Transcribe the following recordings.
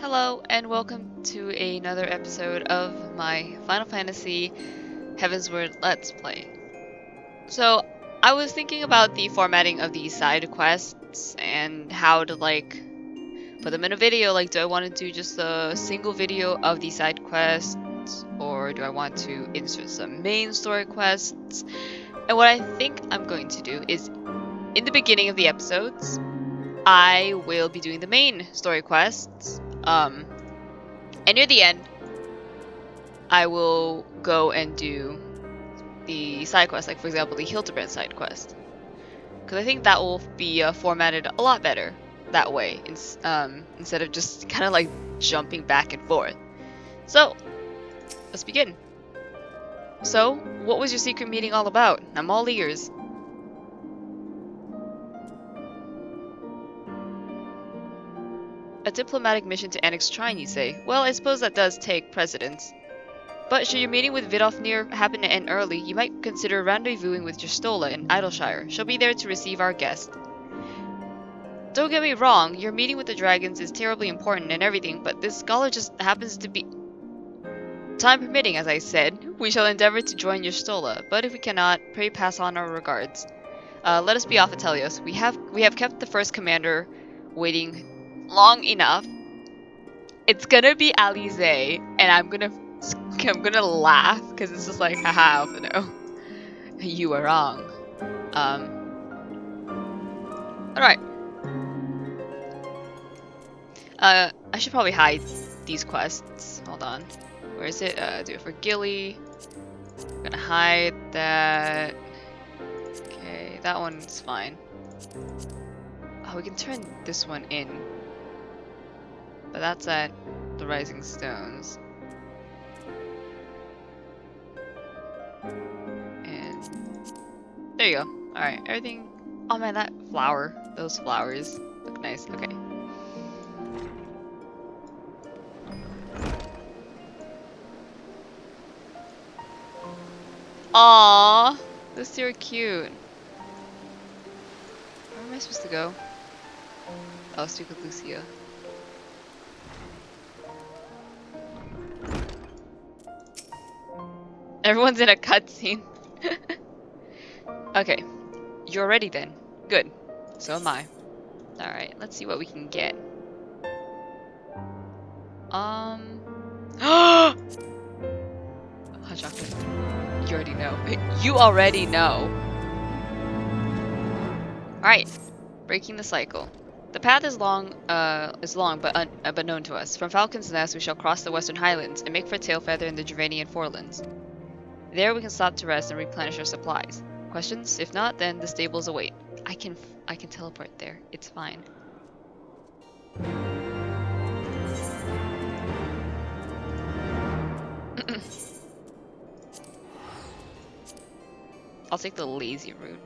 Hello and welcome to another episode of my Final Fantasy Heavensward Let's Play. So, I was thinking about the formatting of these side quests and how to put them in a video. Do I want to do just a single video of the side quests, or do I want to insert some main story quests? And what I think I'm going to do is, in the beginning of the episodes, I will be doing the main story quests. And near the end, I will go and do the side quest, like for example the Hildebrand side quest, because I think that will be formatted a lot better that way, instead of just kind of like jumping back and forth. So let's begin. So, what was your secret meeting all about? I'm all ears. A diplomatic mission to annex Trine, you say? Well, I suppose that does take precedence. But should your meeting with Vidofnir happen to end early, you might consider rendezvousing with Justola in Idleshire. She'll be there to receive our guest. Don't get me wrong, your meeting with the dragons is terribly important and everything, but this scholar just happens to be... Time permitting, as I said, we shall endeavor to join Justola, but if we cannot, pray pass on our regards. Let us be off, Atelios. We have kept the first commander waiting long enough. It's gonna be Alize, and I'm gonna laugh because it's just like, haha, Alphinaud, you were wrong. Alright. I should probably hide these quests. Hold on. Where is it? Do it for Gilly. I'm gonna hide that. Okay, that one's fine. Oh, we can turn this one in. But that's at the Rising Stones. And there you go. Alright, everything. Oh man, that flower. Those flowers look nice. Okay. Aww, those two are cute. Where am I supposed to go? Oh, speak with Lucia. Everyone's in a cutscene. Okay, you're ready then. Good. So am I. Alright, let's see what we can get. Hot chocolate. You already know. You already know. Alright, breaking the cycle. The path is long, but known to us. From Falcon's Nest, we shall cross the Western Highlands and make for Tailfeather in the Dravanian Forelands. There we can stop to rest and replenish our supplies. Questions? If not, then the stables await. I can teleport there. It's fine. I'll take the lazy route.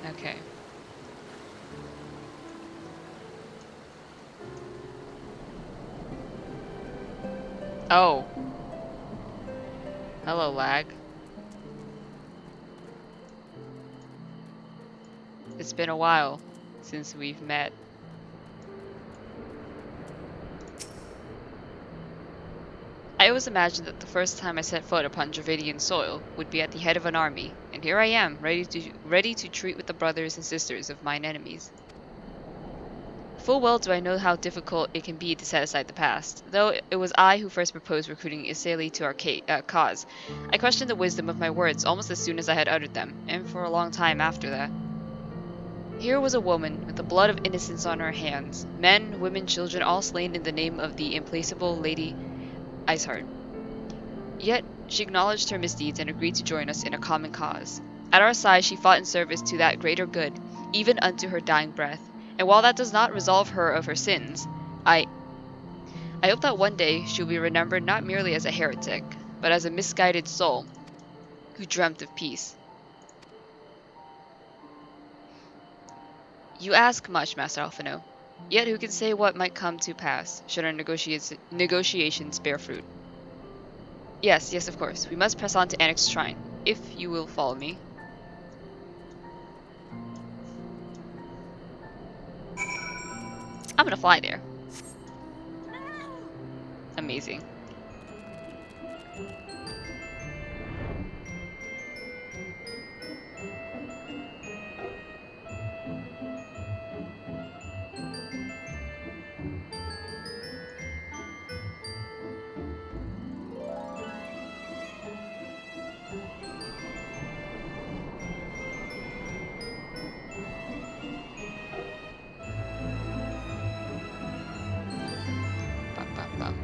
Okay. Oh. Hello, lag. It's been a while since we've met. I always imagined that the first time I set foot upon Dravanian soil would be at the head of an army, and here I am, ready to treat with the brothers and sisters of mine enemies. Full well do I know how difficult it can be to set aside the past. Though it was I who first proposed recruiting Iseli to our cause, I questioned the wisdom of my words almost as soon as I had uttered them, and for a long time after that. Here was a woman with the blood of innocence on her hands, men, women, children, all slain in the name of the implacable Lady Iceheart. Yet she acknowledged her misdeeds and agreed to join us in a common cause. At our side she fought in service to that greater good, even unto her dying breath. And while that does not absolve her of her sins, I hope that one day she will be remembered not merely as a heretic, but as a misguided soul who dreamt of peace. You ask much, Master Alphinaud. Yet who can say what might come to pass, should our negotiations bear fruit? Yes, yes, of course. We must press on to Annex Shrine, if you will follow me. I'm gonna fly there. Amazing. Bum, bum, bum.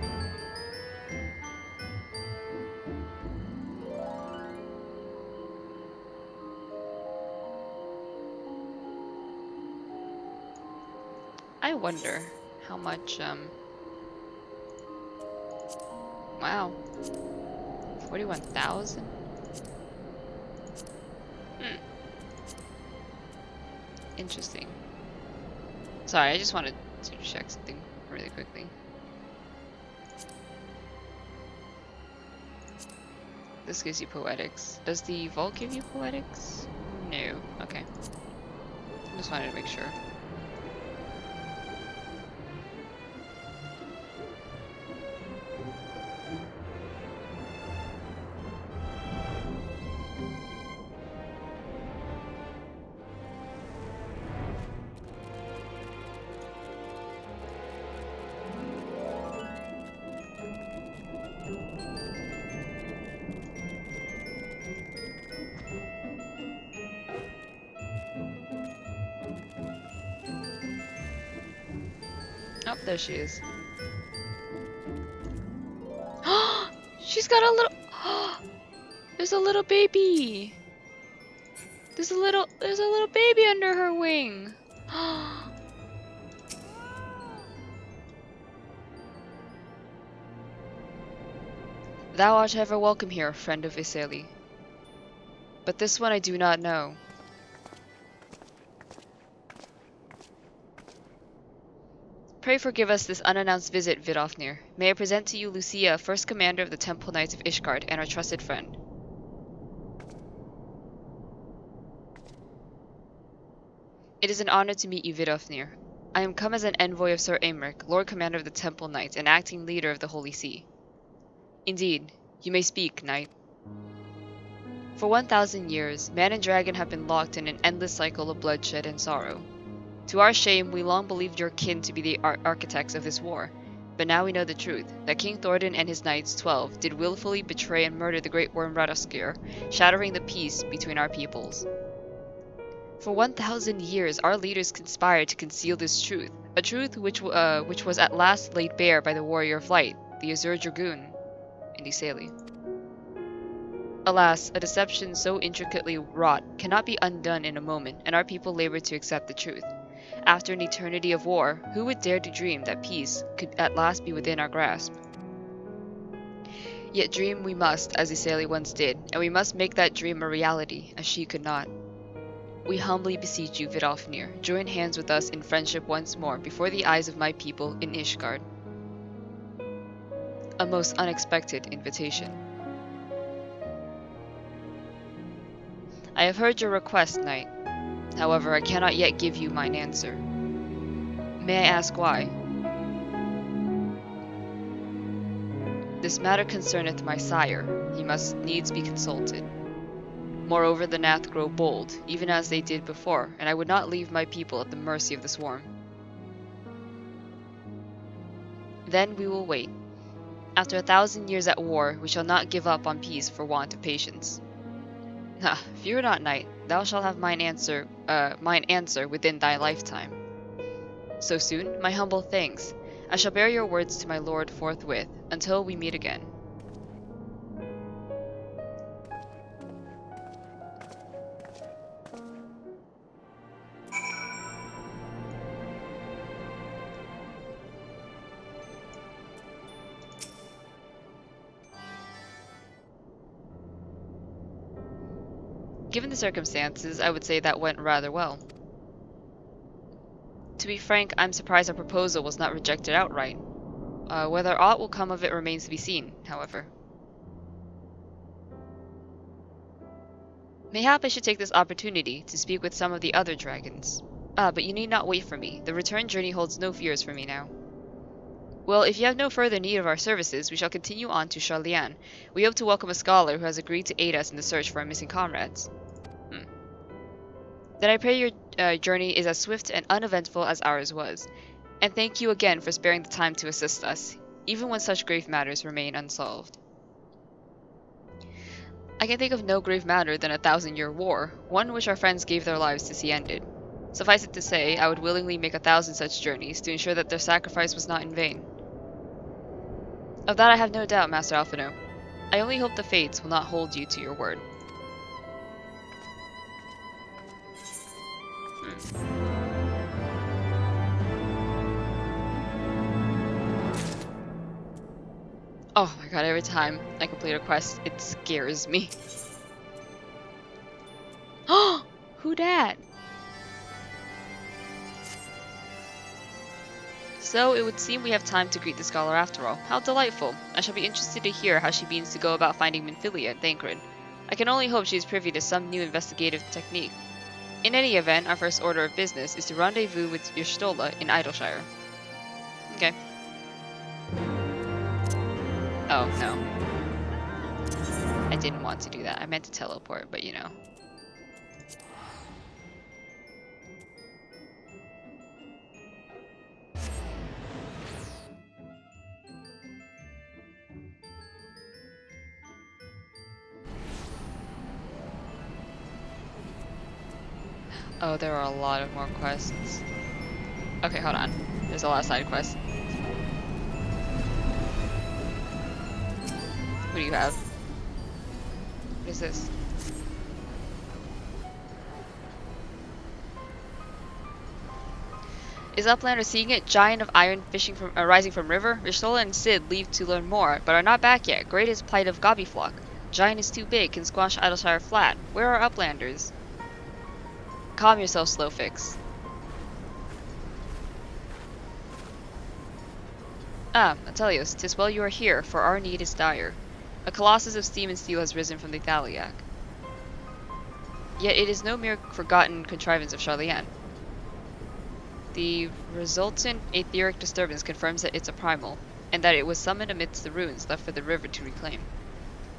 I wonder how much, wow. 41,000? Hmm, interesting. Sorry, I just wanted to check something really quickly. This gives you poetics. Does the vault give you poetics? No. Okay. Just wanted to make sure. Oh, there she is. She's got a little. There's a little baby. There's a little baby under her wing. Thou art ever welcome here, friend of Iseli. But this one I do not know. Pray forgive us this unannounced visit, Vidofnir. May I present to you Lucia, first commander of the Temple Knights of Ishgard, and our trusted friend. It is an honor to meet you, Vidofnir. I am come as an envoy of Sir Aymeric, Lord Commander of the Temple Knights and acting leader of the Holy See. Indeed, you may speak, knight. For 1,000 years, man and dragon have been locked in an endless cycle of bloodshed and sorrow. To our shame, we long believed your kin to be the architects of this war, but now we know the truth, that King Thordan and his knights, 12, did willfully betray and murder the great worm Radoskir, shattering the peace between our peoples. For 1,000 years, our leaders conspired to conceal this truth, a truth which was at last laid bare by the warrior of light, the Azure Dragoon, in Iseli. Alas, a deception so intricately wrought cannot be undone in a moment, and our people labor to accept the truth. After an eternity of war, who would dare to dream that peace could at last be within our grasp? Yet dream we must, as Iseli once did, and we must make that dream a reality, as she could not. We humbly beseech you, Vidofnir, join hands with us in friendship once more before the eyes of my people in Ishgard. A most unexpected invitation. I have heard your request, knight. However, I cannot yet give you mine answer. May I ask why? This matter concerneth my sire. He must needs be consulted. Moreover, the Nath grow bold, even as they did before, and I would not leave my people at the mercy of the swarm. Then we will wait. After 1,000 years at war, we shall not give up on peace for want of patience. Ah, fear not, knight. Thou shalt have mine answer within thy lifetime. So soon, my humble thanks. I shall bear your words to my lord forthwith, until we meet again. Given the circumstances, I would say that went rather well. To be frank, I'm surprised our proposal was not rejected outright. Whether aught will come of it remains to be seen, however. Mayhap I should take this opportunity to speak with some of the other dragons. But you need not wait for me. The return journey holds no fears for me now. Well, if you have no further need of our services, we shall continue on to Charlian. We hope to welcome a scholar who has agreed to aid us in the search for our missing comrades. Then I pray your journey is as swift and uneventful as ours was. And thank you again for sparing the time to assist us, even when such grave matters remain unsolved. I can think of no grave matter than a 1,000-year war, one which our friends gave their lives to see ended. Suffice it to say, I would willingly make 1,000 such journeys to ensure that their sacrifice was not in vain. Of that I have no doubt, Master Alphinaud. I only hope the fates will not hold you to your word. Oh my god, every time I complete a quest, it scares me. Oh! Who dat? So it would seem we have time to greet the scholar after all. How delightful. I shall be interested to hear how she means to go about finding Minfilia and Thancred. I can only hope she is privy to some new investigative technique. In any event, our first order of business is to rendezvous with Yrstola in Idleshire. Okay. Oh, no. I didn't want to do that. I meant to teleport, but you know. Oh, there are a lot of more quests. Okay, hold on. There's a lot of side quests. What do you have? What is this? Is Uplander seeing it? Giant of iron fishing from rising from river? Yrstola and Cid leave to learn more, but are not back yet. Great is plight of Gobbyflock. Giant is too big, can squash Idleshire flat. Where are Uplanders? Calm yourself, Slowfix. Ah, Atelios, 'tis well you are here, for our need is dire. A colossus of steam and steel has risen from the Thaliac. Yet it is no mere forgotten contrivance of Charlian. The resultant etheric disturbance confirms that it's a primal, and that it was summoned amidst the ruins left for the river to reclaim.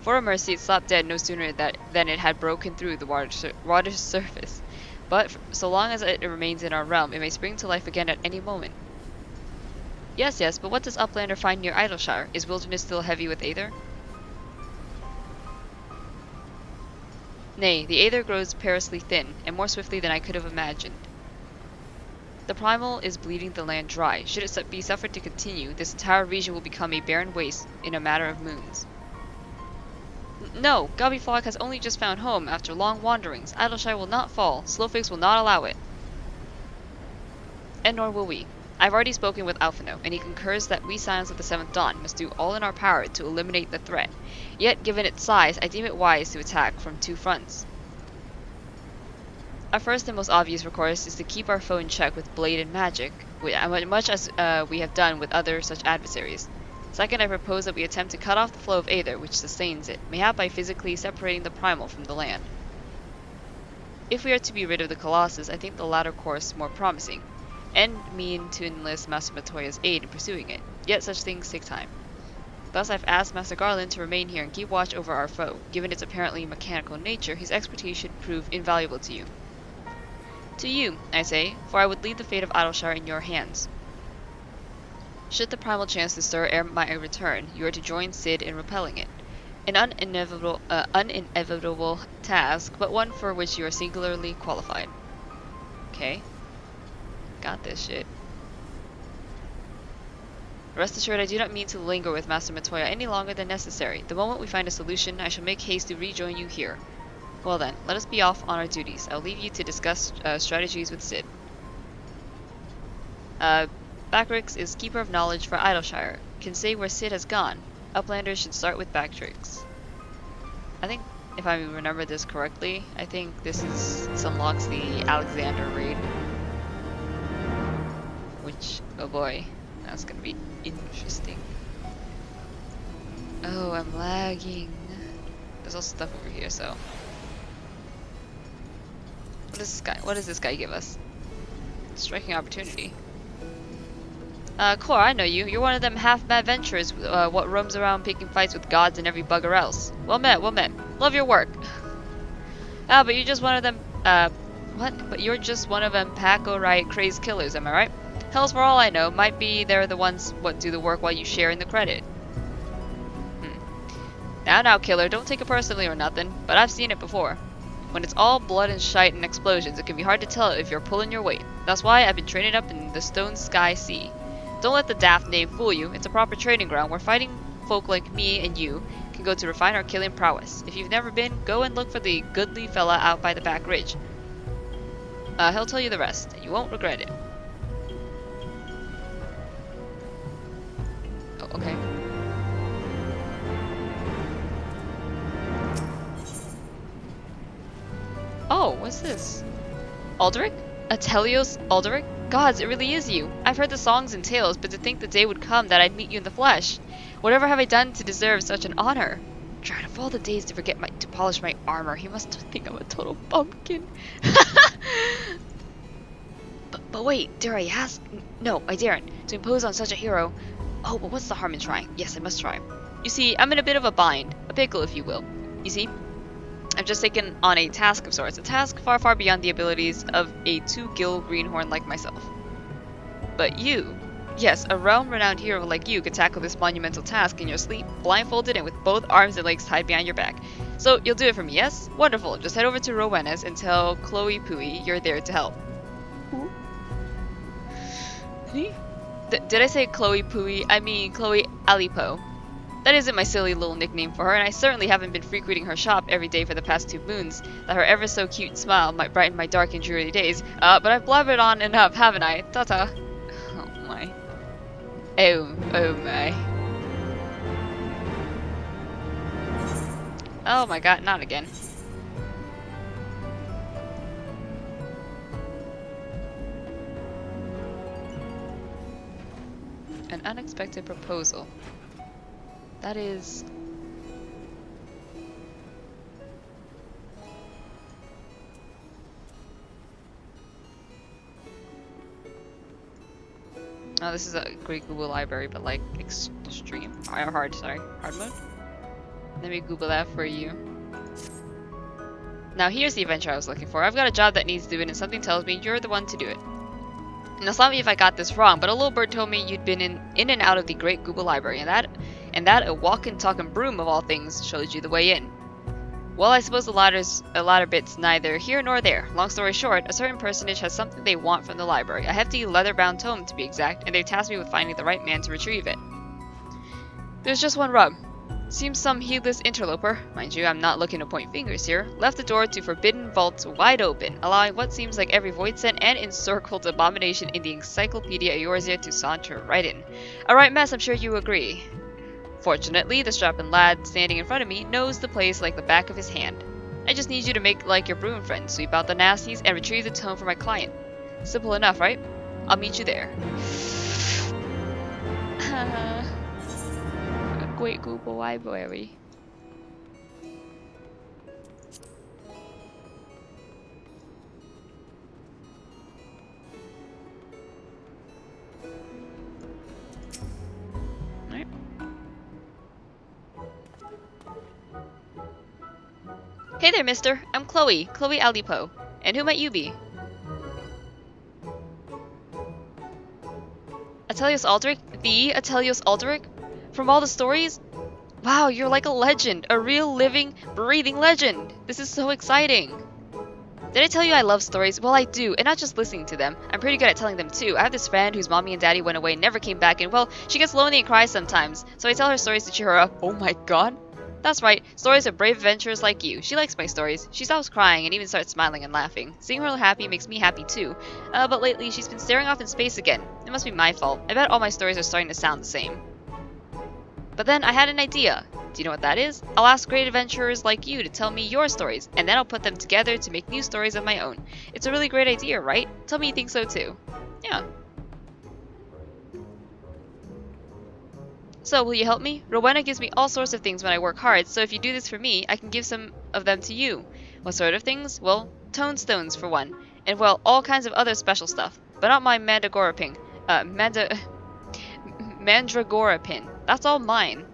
For a mercy, it slapped dead no sooner than it had broken through the water's surface. But so long as it remains in our realm, it may spring to life again at any moment. Yes, but what does Uplander find near Idleshire? Is wilderness still heavy with aether? Nay, the aether grows perilously thin, and more swiftly than I could have imagined. The primal is bleeding the land dry. Should it be suffered to continue, this entire region will become a barren waste in a matter of moons. No, Gobbyflock has only just found home after long wanderings. Idleshire will not fall. Slowfix will not allow it. And nor will we. I've already spoken with Alphinaud, and he concurs that we Scions of the Seventh Dawn must do all in our power to eliminate the threat. Yet, given its size, I deem it wise to attack from two fronts. Our first and most obvious recourse is to keep our foe in check with blade and magic, much as we have done with other such adversaries. Second, I propose that we attempt to cut off the flow of aether which sustains it, mayhap by physically separating the primal from the land. If we are to be rid of the Colossus, I think the latter course more promising, and mean to enlist Master Matoya's aid in pursuing it, yet such things take time. Thus I've asked Master Garland to remain here and keep watch over our foe. Given its apparently mechanical nature, his expertise should prove invaluable to you. To you, I say, for I would leave the fate of Idleshire in your hands. Should the primal chance to stir ere my return, you are to join Cid in repelling it. An uninevitable task, but one for which you are singularly qualified. Okay. Got this shit. Rest assured, I do not mean to linger with Master Matoya any longer than necessary. The moment we find a solution, I shall make haste to rejoin you here. Well then, let us be off on our duties. I'll leave you to discuss strategies with Cid. Bactrix is Keeper of Knowledge for Idleshire. Can say where Cid has gone. Uplanders should start with Bactrix. I think, if I remember this correctly, I think this unlocks the Alexander raid. beach. Oh boy, that's gonna be interesting. Oh, I'm lagging. There's also stuff over here, so. What is this guy? What does this guy give us? Striking opportunity. Cora, I know you. You're one of them half-mad adventurers, what roams around picking fights with gods and every bugger else. Well met, well met. Love your work. Ah, but you're just one of them, what? But you're just one of them Paco-right crazed killers, am I right? Hells, for all I know, might be they're the ones what do the work while you share in the credit. Now, killer, don't take it personally or nothing, but I've seen it before. When it's all blood and shite and explosions, it can be hard to tell if you're pulling your weight. That's why I've been training up in the Stone Sky Sea. Don't let the daft name fool you. It's a proper training ground where fighting folk like me and you can go to refine our killing prowess. If you've never been, go and look for the goodly fella out by the back ridge. He'll tell you the rest, and you won't regret it. Oh, okay. Oh, what's this? Alderic? Atelios Alderic? Gods, it really is you. I've heard the songs and tales, but to think the day would come that I'd meet you in the flesh. Whatever have I done to deserve such an honor? Trying of all the days to to polish my armor, he must think I'm a total bumpkin. but wait, dare I ask? No, I daren't. To impose on such a hero. Oh, but what's the harm in trying? Yes, I must try. You see, I'm in a bit of a bind. A pickle, if you will. You see? I've just taken on a task of sorts, a task far, far beyond the abilities of a two-gill greenhorn like myself. But you, yes, a realm-renowned hero like you could tackle this monumental task in your sleep, blindfolded and with both arms and legs tied behind your back. So you'll do it for me, yes? Wonderful. Just head over to Rowena's and tell Chloe Pui you're there to help. Who? Did I say Chloe Pui? I mean Chloe Alipo. That isn't my silly little nickname for her, and I certainly haven't been frequenting her shop every day for the past 2 moons, that her ever-so-cute smile might brighten my dark and dreary days. But I've blabbered on enough, haven't I? Ta-ta. Oh my. Oh my. Oh my god, not again. An unexpected proposal. That is... Oh, this is a Greek Google library, but like extreme. Hard mode? Let me Google that for you. Now here's the adventure I was looking for. I've got a job that needs doing and something tells me you're the one to do it. Now stop me if I got this wrong, but a little bird told me you'd been in and out of the Great Google Library, and that a walking, talking broom of all things showed you the way in. Well, I suppose the latter bit's neither here nor there. Long story short, a certain personage has something they want from the library, a hefty leather-bound tome to be exact, and they've tasked me with finding the right man to retrieve it. There's just one rub. Seems some heedless interloper, mind you, I'm not looking to point fingers here, left the door to forbidden vaults wide open, allowing what seems like every void-sent and encircled abomination in the Encyclopedia Eorzea to saunter right in. A right mess, I'm sure you agree. Fortunately, the strapping lad standing in front of me knows the place like the back of his hand. I just need you to make like your broom friend, sweep out the nasties, and retrieve the tome for my client. Simple enough, right? I'll meet you there. Great Google Library. Right. Hey there, mister. I'm Chloe Alipo. And who might you be? Atelios Alderic? The Atelios Alderic? From all the stories? Wow, you're like a legend. A real, living, breathing legend. This is so exciting. Did I tell you I love stories? Well, I do, and not just listening to them. I'm pretty good at telling them too. I have this friend whose mommy and daddy went away and never came back, and well, she gets lonely and cries sometimes. So I tell her stories to cheer her up. Oh my god. That's right, stories of brave adventurers like you. She likes my stories. She stops crying and even starts smiling and laughing. Seeing her happy makes me happy too. But lately she's been staring off in space again. It must be my fault. I bet all my stories are starting to sound the same. But then I had an idea. Do you know what that is? I'll ask great adventurers like you to tell me your stories, and then I'll put them together to make new stories of my own. It's a really great idea, right? Tell me you think so too. Yeah. So, will you help me? Rowena gives me all sorts of things when I work hard, so if you do this for me, I can give some of them to you. What sort of things? Well, tone stones for one, and well, all kinds of other special stuff. But not my mandragora pin. Mandragora pin. That's all mine.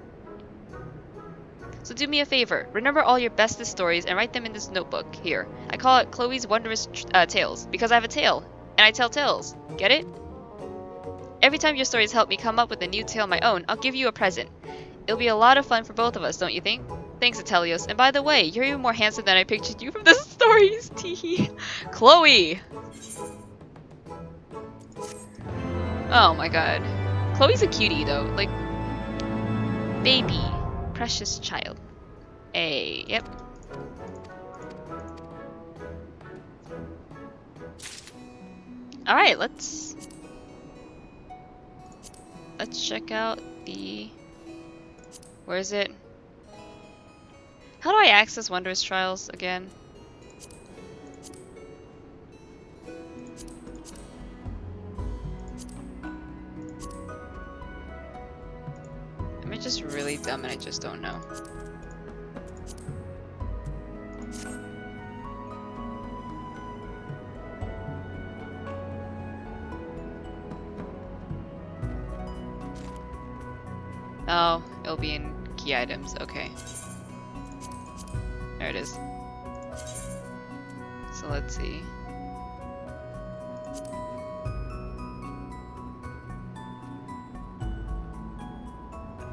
So do me a favor. Remember all your bestest stories and write them in this notebook here. I call it Chloe's Wondrous Tales because I have a tail, and I tell tales. Get it? Every time your stories help me come up with a new tale of my own, I'll give you a present. It'll be a lot of fun for both of us, don't you think? Thanks, Atelios. And by the way, you're even more handsome than I pictured you from the stories. Teehee. Chloe! Oh my god. Chloe's a cutie though. Like, baby. Precious child. Hey, yep. Alright, let's check out the... Where is it? How do I access Wondrous Trials again? Am I just really dumb and I just don't know? Oh, it'll be in key items. Okay. There it is. So let's see.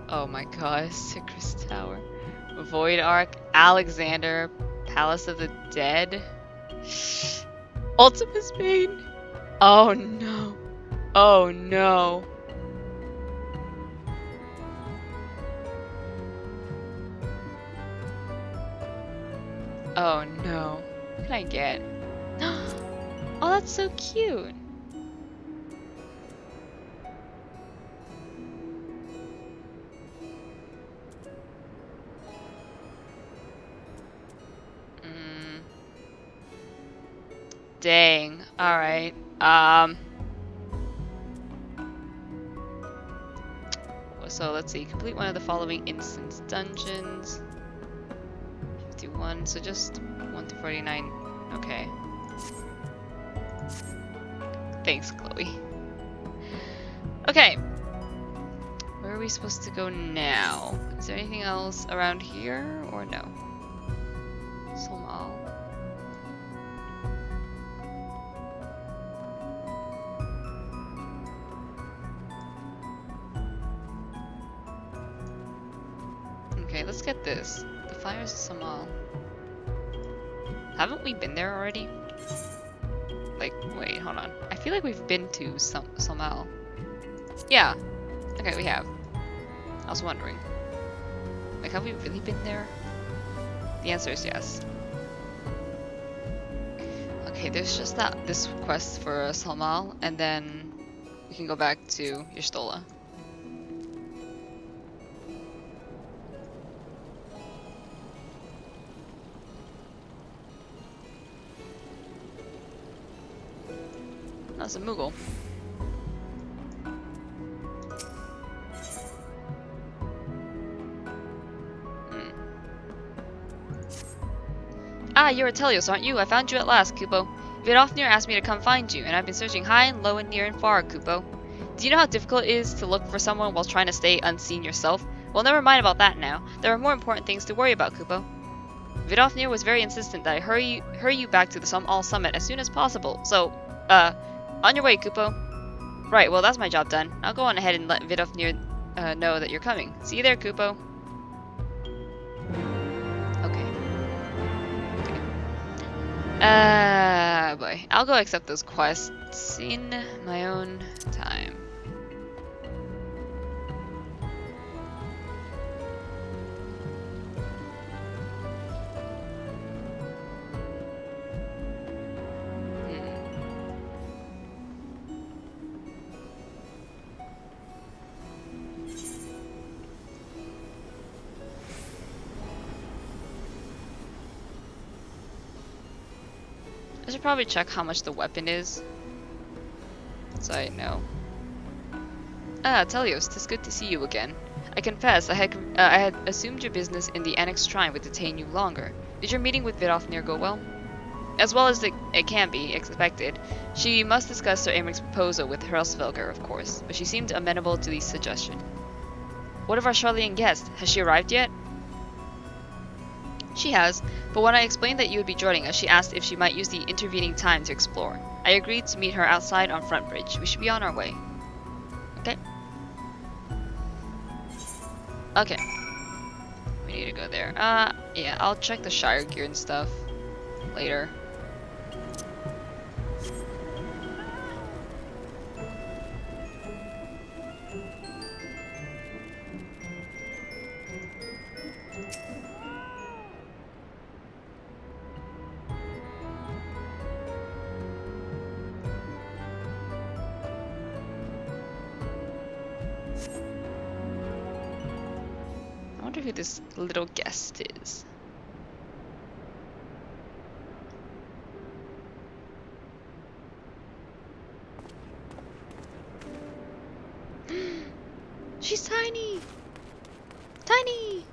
Oh my god, Sicris Tower. Void Ark, Alexander, Palace of the Dead. Ultimus Bane. Oh no. Oh no. Oh no. What can I get? Oh, that's so cute. Dang. Alright. So let's see. Complete one of the following instance dungeons. 51. So just 1 to 49. Okay. Thanks, Chloe. Okay. Where are we supposed to go now? Is there anything else around here or no? Somal. Okay, let's get this. The fires of Somal. Haven't we been there already? Like, wait, hold on. I feel like we've been to Somal. Yeah. Okay, we have. I was wondering. Like, have we really been there? The answer is yes. Okay, there's just this quest for Somal, and then we can go back to Y'shtola. That's a Moogle. Ah, you're Atelios, aren't you? I found you at last, Kupo. Vidofnir asked me to come find you, and I've been searching high and low and near and far, Kupo. Do you know how difficult it is to look for someone while trying to stay unseen yourself? Well, never mind about that now. There are more important things to worry about, Kupo. Vidofnir was very insistent that I hurry you back to the Somal Summit as soon as possible, so, on your way, Kupo. Right, well, that's my job done. I'll go on ahead and let Vidofnir know that you're coming. See you there, Kupo. Boy. I'll go accept those quests in my own time. I should probably check how much the weapon is, so I know. Ah, Telios, 'tis good to see you again. I confess, I had assumed your business in the Annex Shrine would detain you longer. Did your meeting with Vidofnir go well? As well as it can be expected, she must discuss Sir Americ's proposal with Hraesvelgr, of course, but she seemed amenable to the suggestion. What of our Charlian guest? Has she arrived yet? She has, but when I explained that you would be joining us, she asked if she might use the intervening time to explore. I agreed to meet her outside on Front Bridge. We should be on our way. Okay. Okay. We need to go there. Yeah, I'll check the Shire gear and stuff later. I wonder who this little guest is. She's tiny! Tiny!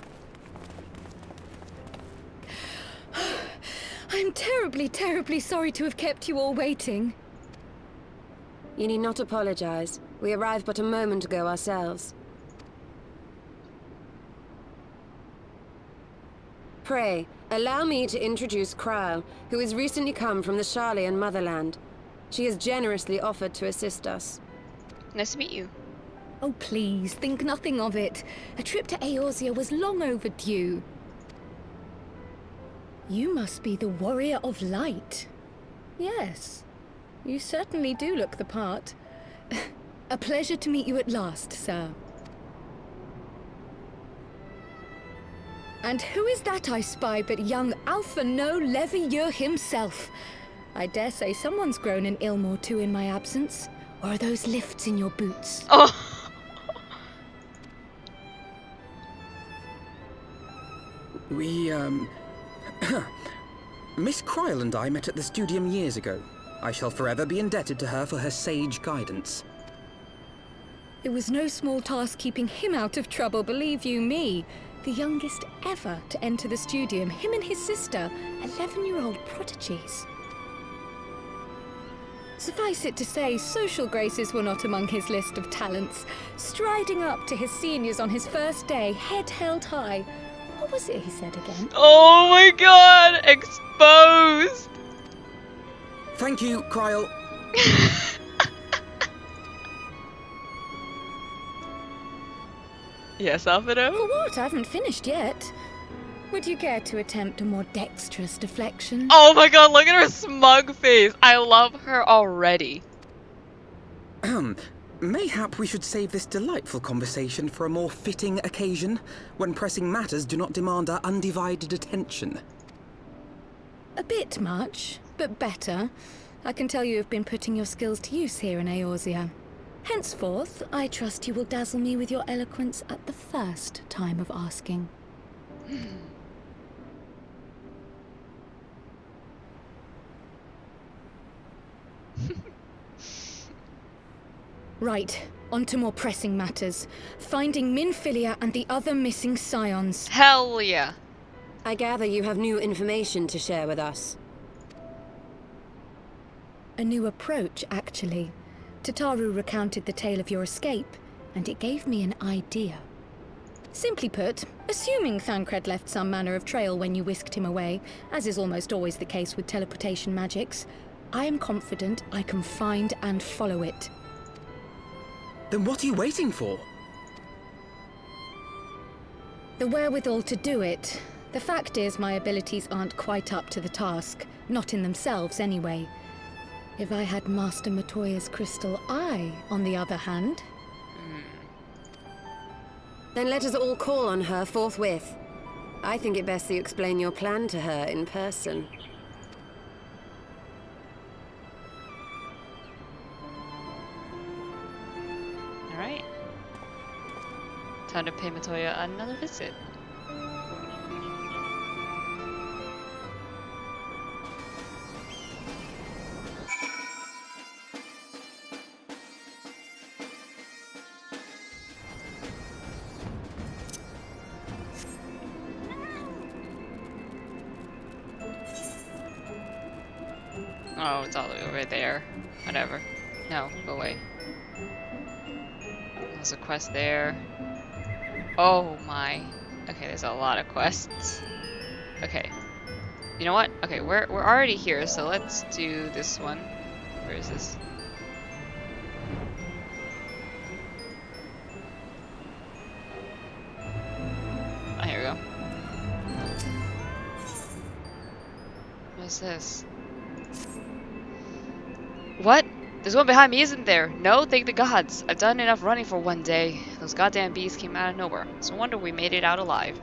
I'm terribly, terribly sorry to have kept you all waiting. You need not apologize. We arrived but a moment ago ourselves. Pray, allow me to introduce Krille, who has recently come from the Charlian motherland. She has generously offered to assist us. Nice to meet you. Oh, please, think nothing of it. A trip to Eorzea was long overdue. You must be the Warrior of Light. Yes, you certainly do look the part. A pleasure to meet you at last, sir. And who is that I spy but young Alphinaud Levieux himself? I dare say someone's grown an ilm or two in my absence. Or are those lifts in your boots? Oh! We, Miss Krille and I met at the Studium years ago. I shall forever be indebted to her for her sage guidance. It was no small task keeping him out of trouble, believe you me. The youngest ever to enter the Studium, him and his sister, 11-year-old prodigies. Suffice it to say, social graces were not among his list of talents. Striding up to his seniors on his first day, head held high. What was it he said again? Oh my god! Exposed! Thank you, Krille. Yes, Alphinaud? For what? I haven't finished yet. Would you care to attempt a more dexterous deflection? Oh my god, look at her smug face. I love her already. Mayhap we should save this delightful conversation for a more fitting occasion, when pressing matters do not demand our undivided attention. A bit much, but better. I can tell you have been putting your skills to use here in Eorzea. Henceforth, I trust you will dazzle me with your eloquence at the first time of asking. Right, on to more pressing matters. Finding Minfilia and the other missing scions. Hell yeah. I gather you have new information to share with us. A new approach, actually. Tataru recounted the tale of your escape, and it gave me an idea. Simply put, assuming Thancred left some manner of trail when you whisked him away, as is almost always the case with teleportation magics, I am confident I can find and follow it. Then what are you waiting for? The wherewithal to do it. The fact is, my abilities aren't quite up to the task. Not in themselves, anyway. If I had Master Matoya's crystal eye, on the other hand... Then let us all call on her forthwith. I think it best that you explain your plan to her in person. Alright. Time to pay Matoya another visit. Oh, it's all the way over there. Whatever. No, go away. There's a quest there. Oh my. Okay, there's a lot of quests. Okay. You know what? Okay, we're already here, so let's do this one. Where is this? Oh, here we go. What's this? What? There's one behind me, isn't there? No, thank the gods. I've done enough running for one day. Those goddamn bees came out of nowhere. It's a wonder we made it out alive.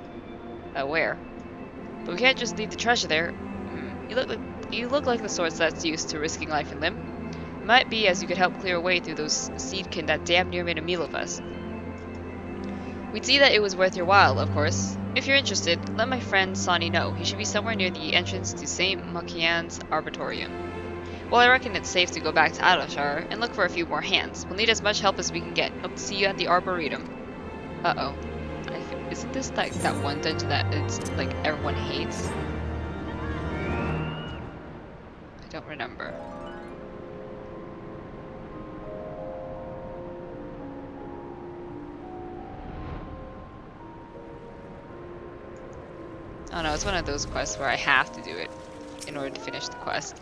Where? But we can't just leave the treasure there. You look like the sort that's used to risking life and limb. It might be as you could help clear a way through those seedkin that damn near made a meal of us. We'd see that it was worth your while, of course. If you're interested, let my friend Sonny know. He should be somewhere near the entrance to St. Macian's Arboretum. Well, I reckon it's safe to go back to Adalshire and look for a few more hands. We'll need as much help as we can get. Hope to see you at the Arboretum. Uh-oh. Isn't this like that one dungeon that it's like everyone hates? I don't remember. Oh no, it's one of those quests where I have to do it in order to finish the quest.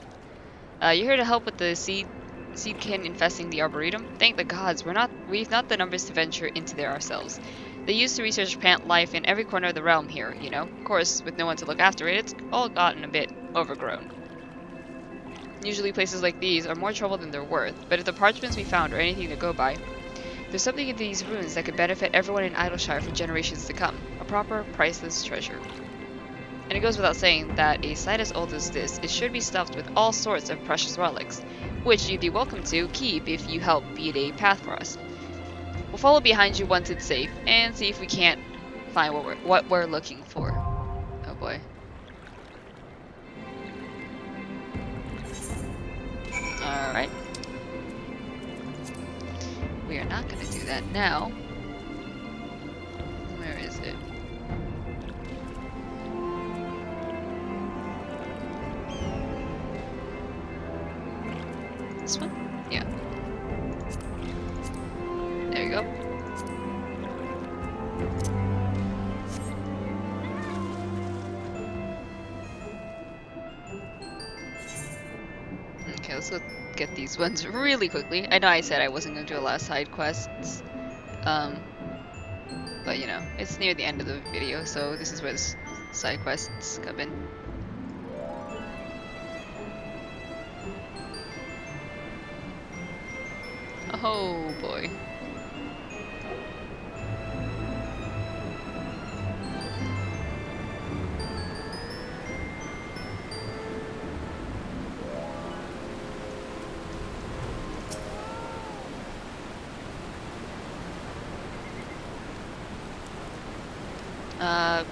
You're here to help with the seedkin infesting the Arboretum? Thank the gods, we've not the numbers to venture into there ourselves. They used to research plant life in every corner of the realm here, you know. Of course, with no one to look after it, it's all gotten a bit overgrown. Usually places like these are more trouble than they're worth, but if the parchments we found are anything to go by, there's something in these ruins that could benefit everyone in Idleshire for generations to come. A proper, priceless treasure. And it goes without saying that a site as old as this, it should be stuffed with all sorts of precious relics, which you'd be welcome to keep if you help beat a path for us. We'll follow behind you once it's safe, and see if we can't find what we're looking for. Oh boy. Alright. We are not gonna do that now. Where is it? This one? Yeah. There you go. Okay, let's go get these ones really quickly. I know I said I wasn't going to do a lot of side quests. But you know, it's near the end of the video, so this is where the side quests come in. Oh boy.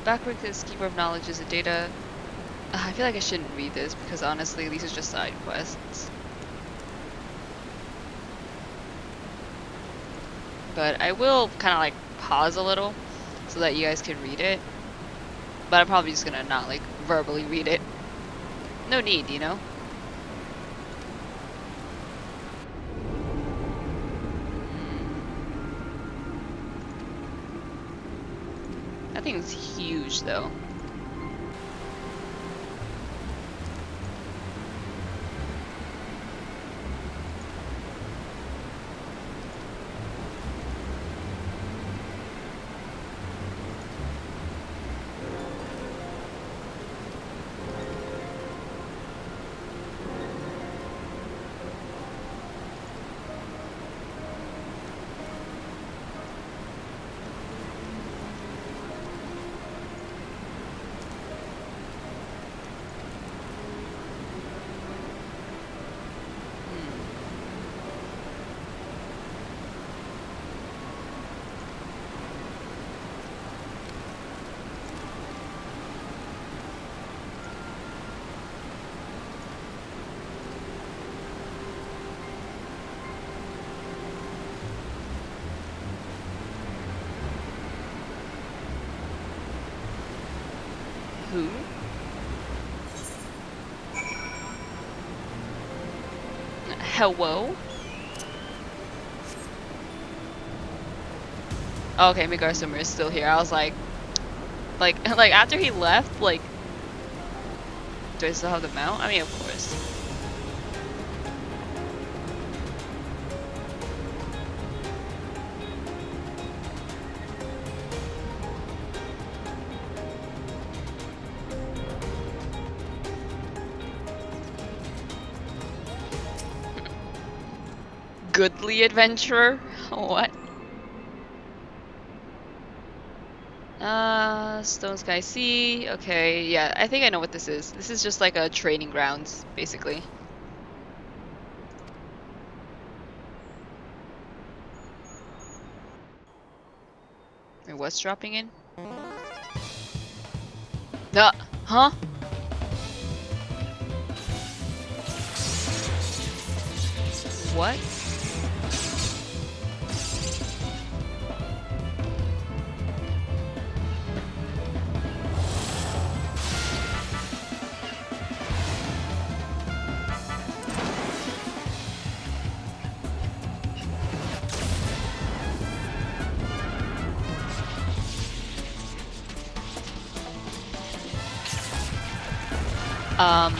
Backward is Keeper of Knowledge is a data. I feel like I shouldn't read this because honestly, these are just side quests. But I will kind of like pause a little so that you guys can read it. But I'm probably just gonna not like verbally read it. No need, you know? That thing's huge though. Who? Hello? Okay, Miguel Summer is still here. I was like after he left, like, do I still have the mount? I mean, of course. Goodly adventurer? What? Stone Sky Sea. Okay, yeah, I think I know what this is. This is just like a training grounds, basically. Wait, what's dropping in? Huh? What? Um...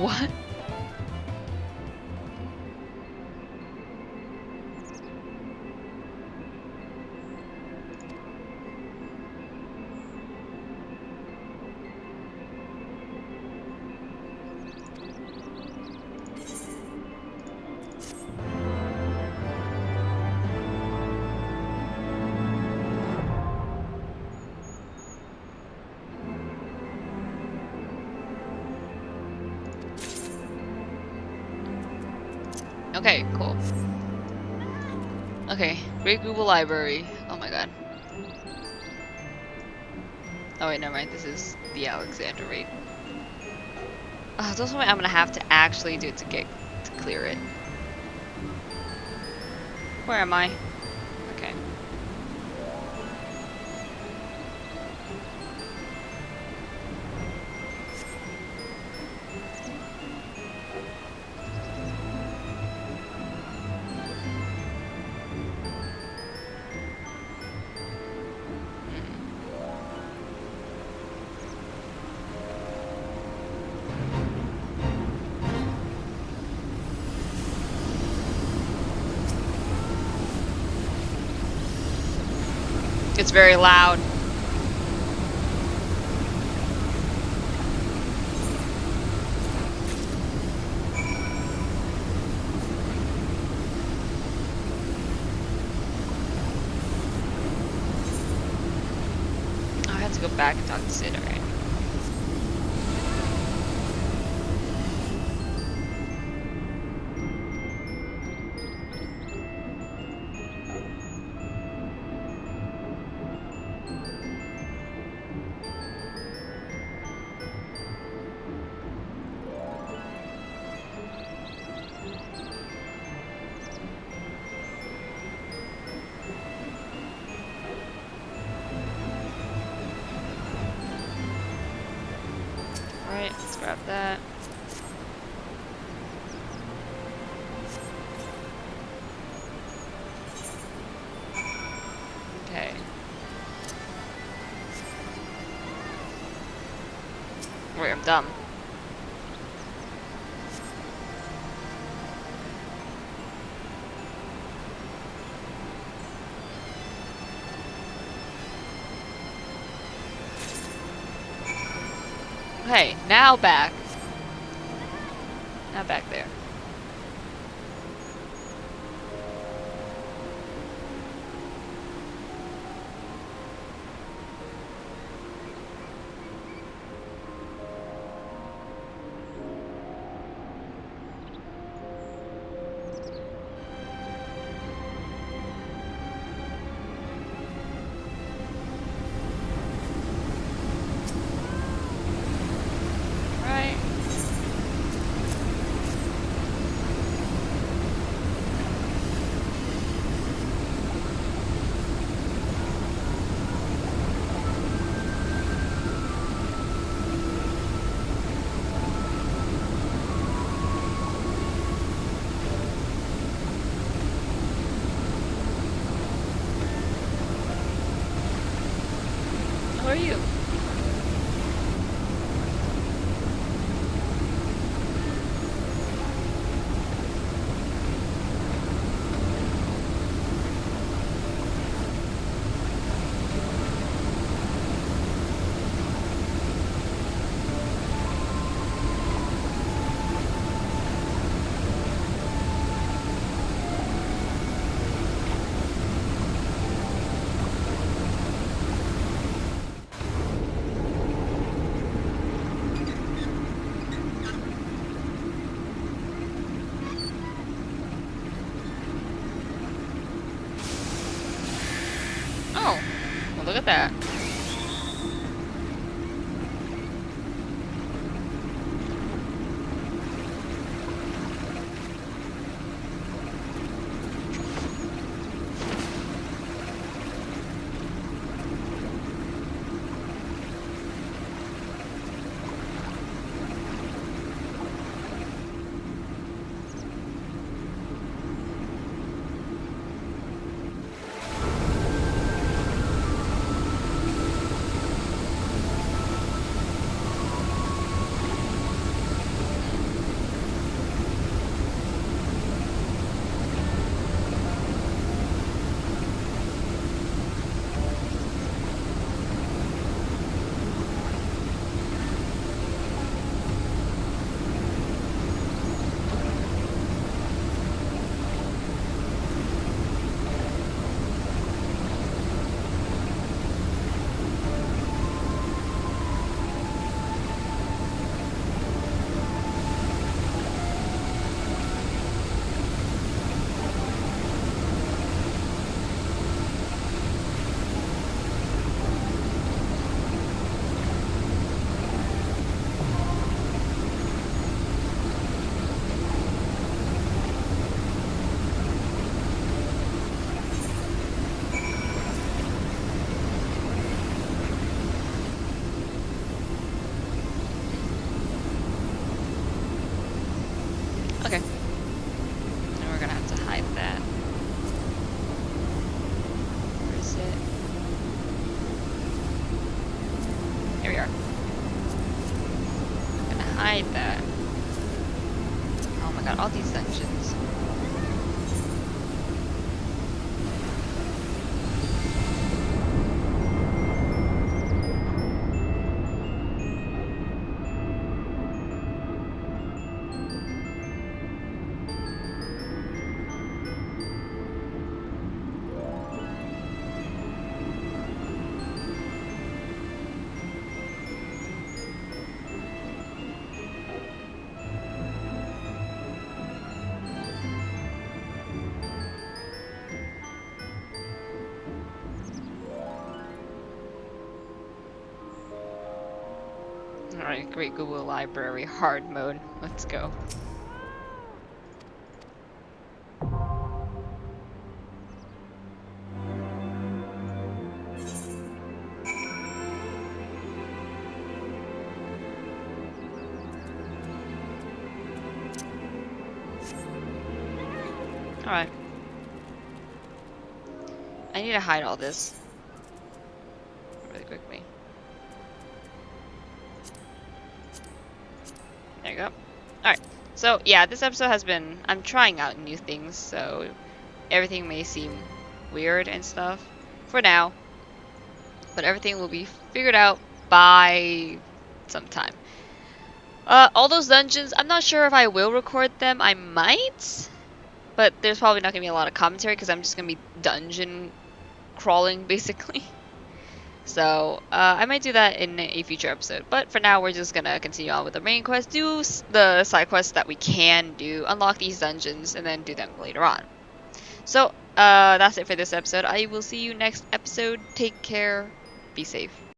What? Okay, cool. Okay, Great Google Library. Oh my god. Oh wait, never mind. This is the Alexander raid. That's something I'm gonna have to actually do to clear it. Where am I? Okay. It's very loud. Oh, I have to go back and talk to Sid, alright. Alright, let's grab that. Okay. Wait, I'm dumb. Okay, now back. Now back there. at that. Okay. And we're gonna have to hide that. Where is it? Here we are. I'm gonna hide that. Oh my god, all these dungeons. Alright, Great Google Library, hard mode. Let's go. Alright. I need to hide all this really quickly. There you go. Alright. So, yeah, this episode has been... I'm trying out new things, so everything may seem weird and stuff for now. But everything will be figured out by some time. All those dungeons, I'm not sure if I will record them. I might. But there's probably not going to be a lot of commentary because I'm just going to be dungeon crawling, basically. So, I might do that in a future episode. But for now, we're just going to continue on with the main quest, do the side quests that we can do, unlock these dungeons, and then do them later on. So, that's it for this episode. I will see you next episode. Take care. Be safe.